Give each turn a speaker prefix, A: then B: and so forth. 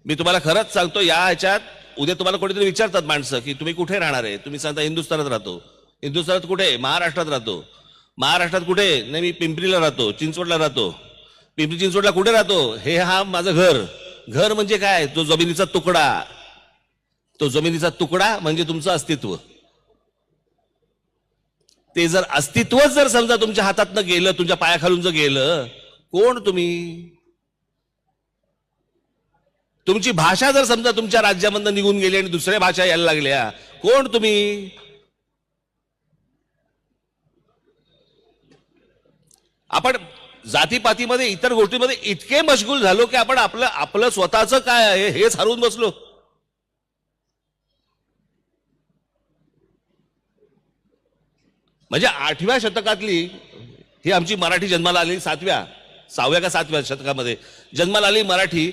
A: मी तुम्हाला खरंच सांगतो, या ह्याच्यात उद्या तुम्हाला कोणीतरी विचारतात माणसं की तुम्ही कुठे राहणार आहे, तुम्ही सांगता हिंदुस्थानात राहतो. हिंदुस्थानात कुठे? महाराष्ट्रात राहतो. महाराष्ट्रात कुठे? नाही, मी पिंपरीला राहतो, चिंचवडला राहतो. पिंपरी चिंचवडला कुठे राहतो? हे हा माझं घर. घर म्हणजे काय? तो जमिनीचा तुकडा. तो जमिनीचा तुकडा म्हणजे तुमचं अस्तित्व. ते जर अस्तित्वच जर समजा तुमच्या हातातनं गेलं, तुमच्या पायाखालून जर गेलं, कोण तुम्ही? तुमची भाषा जर समजा तुमच्या राज्यामधनं निघून गेली आणि दुसऱ्या भाषा यायला लागल्या, कोण तुम्ही? आपण जातीपातीमध्ये इतर गोष्टींमध्ये इतके मशगूल झालो की आपण आपलं आपलं स्वतःचं काय आहे हेच हरवून बसलो. म्हणजे 8व्या शतकातली ही आमची मराठी जन्माला आलेली 6व्या का 7व्या शतकामध्ये जन्माला आलेली मराठी